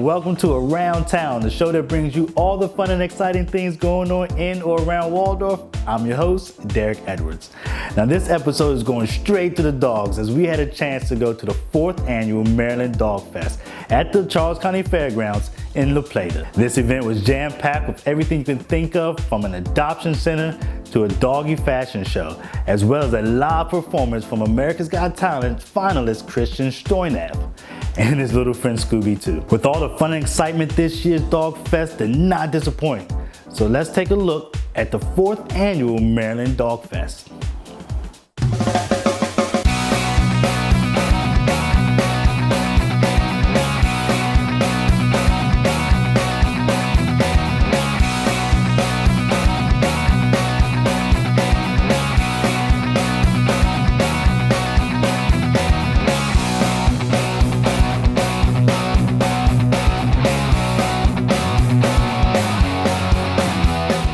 welcome to Around Town, the show that brings you all the fun and exciting things going on in or around Waldorf. I'm your host, Derek Edwards. Now this episode is going straight to the dogs as we had a chance to go to the 4th annual Maryland Dog Fest at the Charles County Fairgrounds in La Plata. This event was jam-packed with everything you can think of, from an adoption center to a doggy fashion show, as well as a live performance from America's Got Talent finalist Christian Stoinev and his little friend Scooby too. With all the fun and excitement, this year's Dog Fest did not disappoint. So let's take a look at the 4th annual Maryland Dog Fest.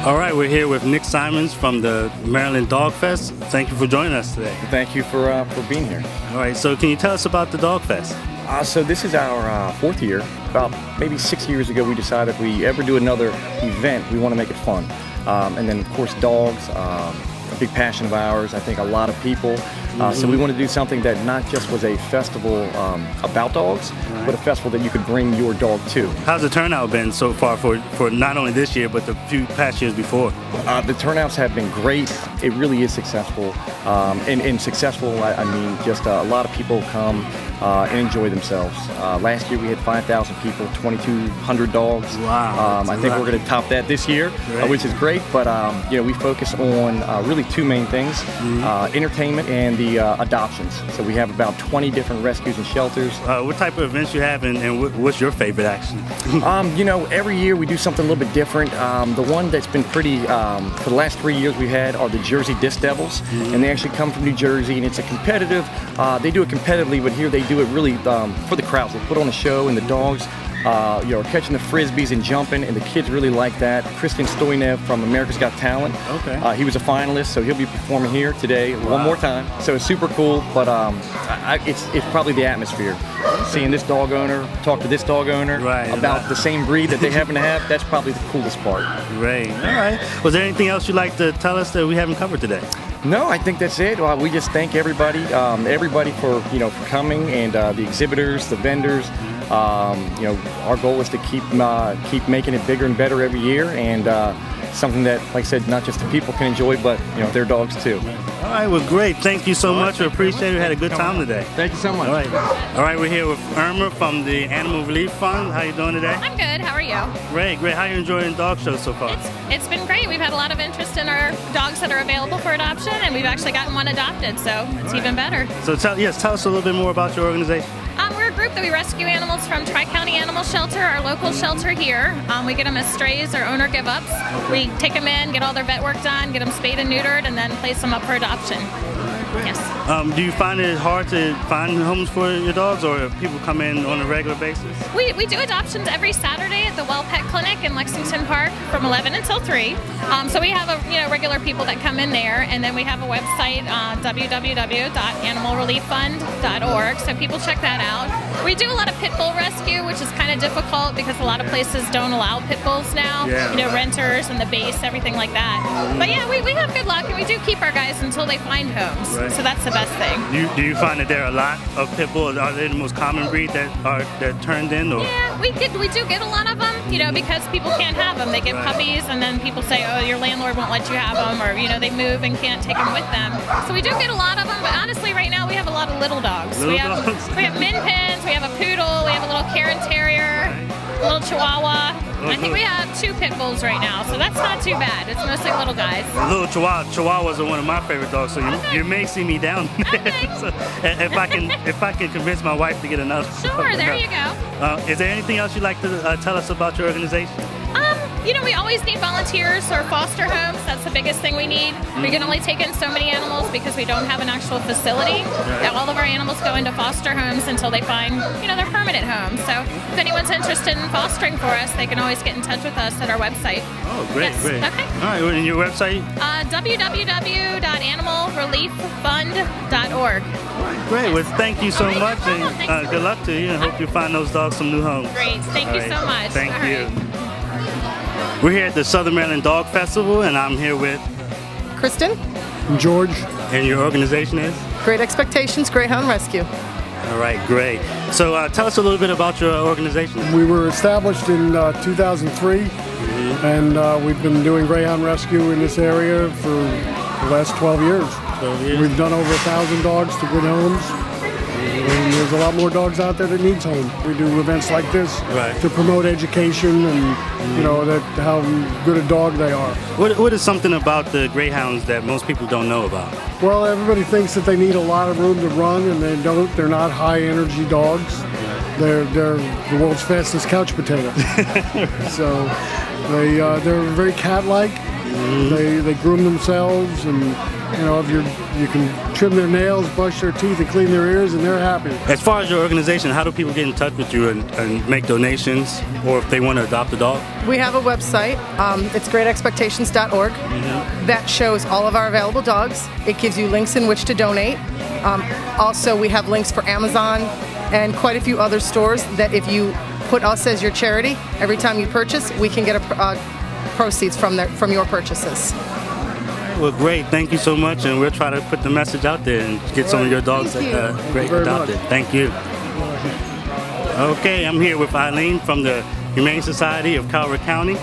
All right, we're here with Nick Simons from the Maryland Dog Fest. Thank you for joining us today. Thank you for being here. All right, so can you tell us about the Dog Fest? So this is our 4th year. About maybe 6 years ago, we decided if we ever do another event, we want to make it fun. And then, of course, dogs, a big passion of ours. I think a lot of people. So we want to do something that not just was a festival about dogs, but a festival that you could bring your dog to. How's the turnout been so far for not only this year, but the few past years before? The turnouts have been great. It really is successful. And successful, I mean, just a lot of people come and enjoy themselves. Last year we had 5,000 people, 2,200 dogs. Wow. I think we're going to top that this year, which is great. But we focus on really 2 main things: entertainment and the adoptions. So we have about 20 different rescues and shelters. What type of events you have, and what's your favorite action? Every year we do something a little bit different. The one that's been pretty for the last 3 years we had are the Jersey Disc Devils, and they actually come from New Jersey, and it's a competitive. They do it competitively, but here they do it really for the crowds. They put on a show, and the dogs are catching the frisbees and jumping, and the kids really like that. Christian Stoinev from America's Got Talent. Okay. He was a finalist, so he'll be performing here today one more time. So it's super cool, but it's probably the atmosphere. Seeing this dog owner talk to this dog owner about the same breed that they happen to have, that's probably the coolest part. Great. All right. Was there anything else you'd like to tell us that we haven't covered today? No, I think that's it. We just thank everybody for coming, and the exhibitors, the vendors. Our goal is to keep making it bigger and better every year, and something that, like I said, not just the people can enjoy, but their dogs too. All right, well, great. Thank you so much. We appreciate it. We had a good time today. Thank you so much. All right, we're here with Irma from the Animal Relief Fund. How you doing today? I'm good. How are you? Great. How are you enjoying dog shows so far? It's been great. We've had a lot of interest in our dogs that are available for adoption, and we've actually gotten one adopted, so it's even better. So tell us a little bit more about your organization. We're a group that we rescue animals from Tri-County Animal Shelter, our local shelter here. We get them as strays or owner give-ups. We take them in, get all their vet work done, get them spayed and neutered, and then place them up for adoption. Yes. Do you find it hard to find homes for your dogs, or people come in on a regular basis? We do adoptions every Saturday at the Well Pet Clinic in Lexington Park from 11 until 3. So we have regular people that come in there, and then we have a website, www.animalrelieffund.org, so people check that out. We do a lot of pit bull rescue, which is kind of difficult because a lot of places don't allow pit bulls now. Renters and the base, everything like that. But yeah, we have good luck, and we do keep our guys until they find homes. So that's the best thing. Do you find that there are a lot of pit bulls? Are they the most common breed that turned in? Or? Yeah, we do get a lot of them, because people can't have them. They get puppies, and then people say, oh, your landlord won't let you have them, or they move and can't take them with them. So we do get a lot of them, but honestly, right now we have a lot of little dogs. We have Min Pins, we have a poodle, we have a little Cairn Terrier, a little Chihuahua. I think we have 2 pit bulls right now, so that's not too bad. It's mostly little guys. Little Chihuahuas are one of my favorite dogs, so you may see me down there. Okay. So, if I can convince my wife to get another. Sure, there you go. Is there anything else you'd like to tell us about your organization? We always need volunteers or foster homes. That's the biggest thing we need. We can only take in so many animals because we don't have an actual facility. All of our animals go into foster homes until they find, their permanent home. So if anyone's interested in fostering for us, they can always get in touch with us at our website. Oh, great, Yes. great. Okay. All right, and your website? www.animalrelieffund.org. Great. Well, thank you so All right, no much, problem. and Thanks. good luck to you, and hope you find those dogs some new homes. Great. Thank you All so right. much. Thank All you. right. We're here at the Southern Maryland Dog Festival, and I'm here with, Kristen, George. and your organization is? Great Expectations Greyhound Rescue. All right, great. So tell us a little bit about your organization. We were established in 2003, and we've been doing Greyhound Rescue in this area for the last 12 years. 12 years. We've done over 1,000 dogs to good homes, and there's a lot more dogs out there that needs home. We do events like this Right. to promote education and that how good a dog they are. What is something about the Greyhounds that most people don't know about? Well, everybody thinks that they need a lot of room to run, and they don't. They're not high-energy dogs. They're the world's fastest couch potato. So they're very cat-like. They groom themselves, and if you can trim their nails, brush their teeth, and clean their ears, and they're happy. As far as your organization, how do people get in touch with you and make donations, or if they want to adopt a dog? We have a website. It's greatexpectations.org. That shows all of our available dogs. It gives you links in which to donate. Also, we have links for Amazon and quite a few other stores that if you put us as your charity, every time you purchase, we can get proceeds from your purchases. Well, great. Thank you so much, and we'll try to put the message out there and get some of your dogs Thank you. great very adopted. much. Thank you. Okay, I'm here with Eileen from the Humane Society of Calvert County.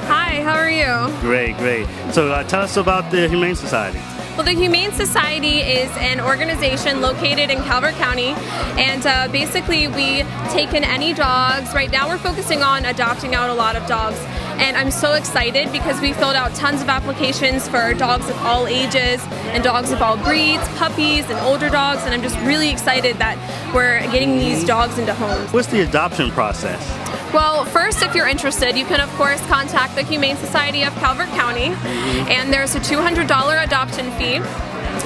Hi, how are you? Great, great. So tell us about the Humane Society. Well, the Humane Society is an organization located in Calvert County, and basically we take in any dogs. Right now we're focusing on adopting out a lot of dogs, and I'm so excited because we filled out tons of applications for dogs of all ages and dogs of all breeds, puppies and older dogs, and I'm just really excited that we're getting these dogs into homes. What's the adoption process? Well, first, if you're interested, you can of course contact the Humane Society of Calvert County, and there's a $200 adoption fee.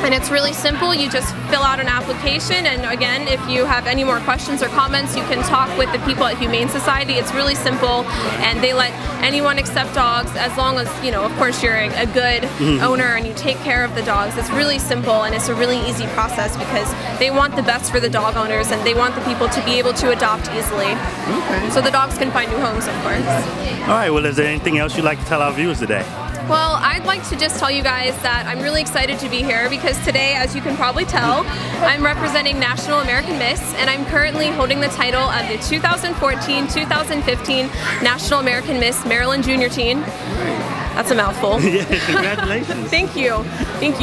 And it's really simple. You just fill out an application, and again, if you have any more questions or comments, you can talk with the people at Humane Society. It's really simple, and they let anyone accept dogs as long as, of course, you're a good owner and you take care of the dogs. It's really simple, and it's a really easy process because they want the best for the dog owners, and they want the people to be able to adopt easily. Okay. So the dogs can find new homes, of course. All right, well, is there anything else you'd like to tell our viewers today? Well, I'd like to just tell you guys that I'm really excited to be here because today, as you can probably tell, I'm representing National American Miss, and I'm currently holding the title of the 2014-2015 National American Miss Maryland Junior Teen. That's a mouthful. Yeah, congratulations. Thank you.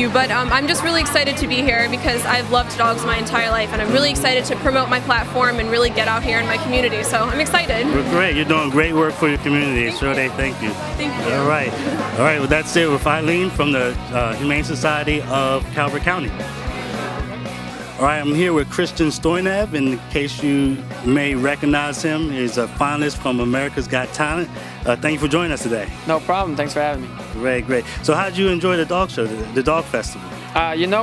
But I'm just really excited to be here because I've loved dogs my entire life, and I'm really excited to promote my platform and really get out here in my community. So I'm excited. Well, great. You're doing great work for your community. Sure, they thank you. Thank you. All right. Well, that's it with Eileen from the Humane Society of Calvert County. All right, I'm here with Christian Stoynev. In case you may recognize him, he's a finalist from America's Got Talent. Thank you for joining us today. No problem. Thanks for having me. Great, great. So how did you enjoy the dog show, the dog festival?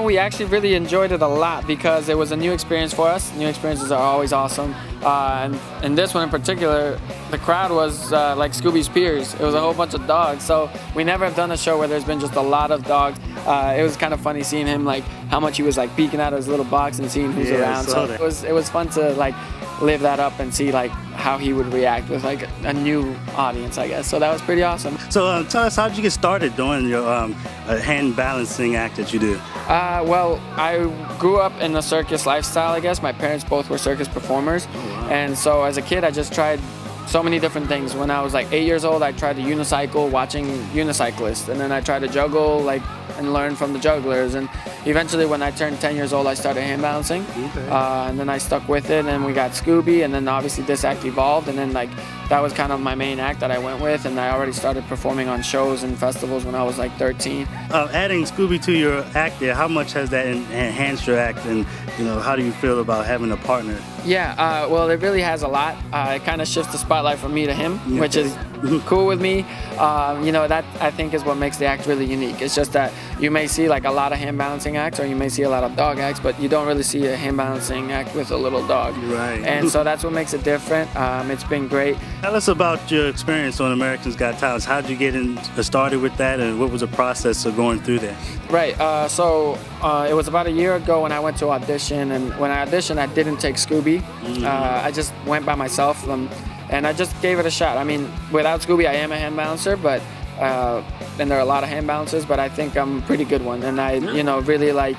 We actually really enjoyed it a lot because it was a new experience for us. New experiences are always awesome. And this one in particular, the crowd was like Scooby's peers. It was a whole bunch of dogs. So we never have done a show where there's been just a lot of dogs. It was kind of funny seeing him, like how much he was like peeking out of his little box and seeing who's around. So it was fun to like live that up and see like how he would react with like a new audience, I guess. So that was pretty awesome. So tell us, how did you get started doing your hand balancing act that you do? Well, I grew up in a circus lifestyle, I guess. My parents both were circus performers. And so as a kid, I just tried so many different things. When I was like 8 years old, I tried to unicycle, watching unicyclists. And then I tried to juggle, and learn from the jugglers. And eventually when I turned 10 years old, I started hand balancing. Okay. And then I stuck with it, and we got Scooby, and then obviously this act evolved, and then that was kind of my main act that I went with, and I already started performing on shows and festivals when I was like 13. Adding Scooby to your act there, how much has that enhanced your act, and how do you feel about having a partner? Yeah, well, it really has a lot. It kind of shifts the spotlight from me to him, which is cool with me. You know, that I think is what makes the act really unique. It's just that you may see like a lot of hand balancing acts, or you may see a lot of dog acts, but you don't really see a hand balancing act with a little dog. Right. And so that's what makes it different. It's been great. Tell us about your experience on America's Got Talent. How did you get started with that, and what was the process of going through that? Right. So it was about a year ago when I went to audition, and when I auditioned, I didn't take Scooby. I just went by myself, and I just gave it a shot. I mean, without Scooby, I am a hand balancer, but and there are a lot of hand balancers, but I think I'm a pretty good one. And I, you know, really like,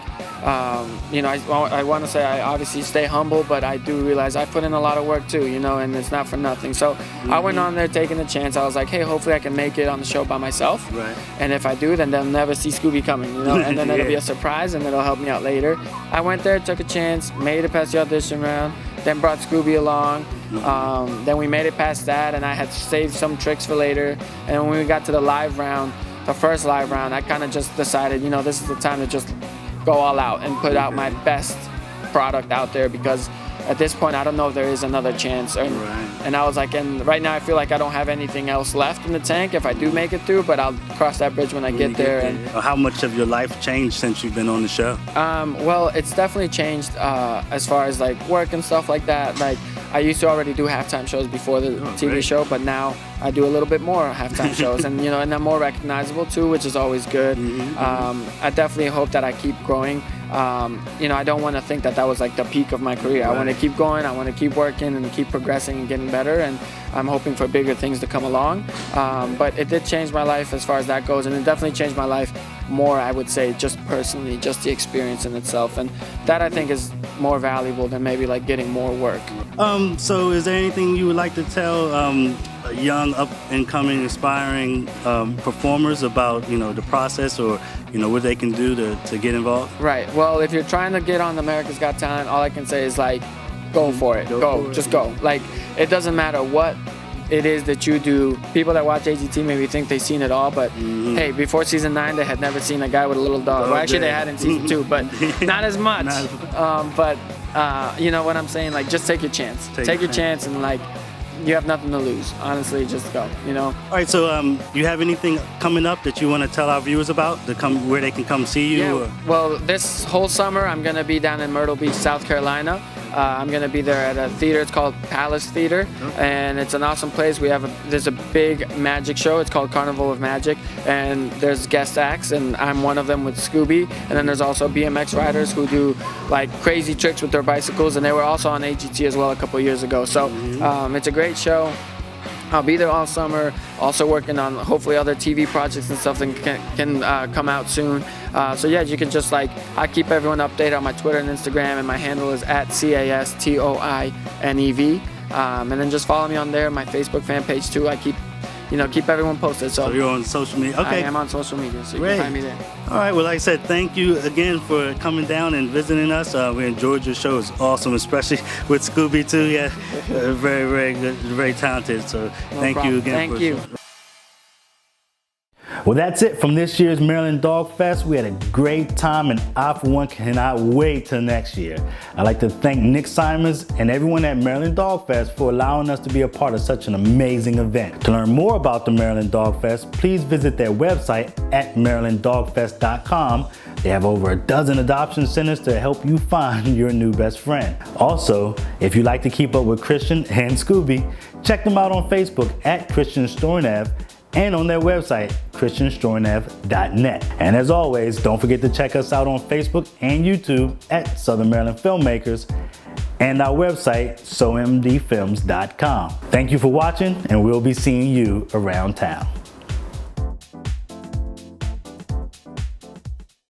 you know, I want to say I obviously stay humble, but I do realize I put in a lot of work too, you know, and it's not for nothing. So I went on there taking a chance. I was like, hey, hopefully I can make it on the show by myself. Right. And if I do, then they'll never see Scooby coming, you know, and then it'll be a surprise, and it'll help me out later. I went there, took a chance, made it past the audition round, then brought Scooby along. Then we made it past that, and I had saved some tricks for later. And when we got to the live round, the first live round, I kind of just decided, you know, this is the time to just go all out and put out my best product out there, because at this point I don't know if there is another chance. And I was like, and right now I feel like I don't have anything else left in the tank if I do make it through, but I'll cross that bridge when I get there. And how much of your life changed since you've been on the show? Well, it's definitely changed as far as like work and stuff like that. Like, I used to already do halftime shows before the TV show, but now I do a little bit more halftime shows, and you know, and I'm more recognizable too, which is always good. I definitely hope that I keep growing. You know, I don't want to think that that was like the peak of my career. I want to keep going. I want to keep working and keep progressing and getting better, and I'm hoping for bigger things to come along. But it did change my life as far as that goes, and it definitely changed my life more, I would say, just personally, just the experience in itself, and that I think is more valuable than maybe like getting more work. So is there anything you would like to tell young, up-and-coming, aspiring performers about, you know, the process, or, you know, what they can do to get involved? Right. Well, if you're trying to get on America's Got Talent, all I can say is, like, go for it. Just go. Like, it doesn't matter what it is that you do. People that watch AGT maybe think they've seen it all, but hey, before season 9, they had never seen a guy with a little dog. Well, actually, they had in season 2, but not as much. But you know what I'm saying? Like, just take your chance. Take your chance, and like, you have nothing to lose. Honestly, just go, you know? All right, so you have anything coming up that you want to tell our viewers about, where they can come see you? Yeah, well, this whole summer, I'm going to be down in Myrtle Beach, South Carolina. I'm going to be there at a theater. It's called Palace Theater, and it's an awesome place. There's a big magic show. It's called Carnival of Magic, and there's guest acts, and I'm one of them with Scooby. And then there's also BMX riders who do like crazy tricks with their bicycles, and they were also on AGT as well a couple years ago. So it's a great show. I'll be there all summer, also working on hopefully other TV projects and stuff that can come out soon. So yeah, you can just like, I keep everyone updated on my Twitter and Instagram, and my handle is @CASTOINEV. And then just follow me on there, my Facebook fan page too. I keep everyone posted. So you're on social media? Okay. I am on social media, so you Great. can find me there. All right, well, like I said, thank you again for coming down and visiting us. We enjoyed your show. It's awesome, especially with Scooby too. Yeah, very, very good, very talented. So thank you again. Thank you. Well, that's it from this year's Maryland Dog Fest. We had a great time, and I, for one, cannot wait till next year. I'd like to thank Nick Simons and everyone at Maryland Dog Fest for allowing us to be a part of such an amazing event. To learn more about the Maryland Dog Fest, please visit their website at marylanddogfest.com. They have over a dozen adoption centers to help you find your new best friend. Also, if you like to keep up with Christian and Scooby, check them out on Facebook at Christian Stroynev, and on their website, christianstroynev.net. And as always, don't forget to check us out on Facebook and YouTube at Southern Maryland Filmmakers, and our website, somdfilms.com. Thank you for watching, and we'll be seeing you around town.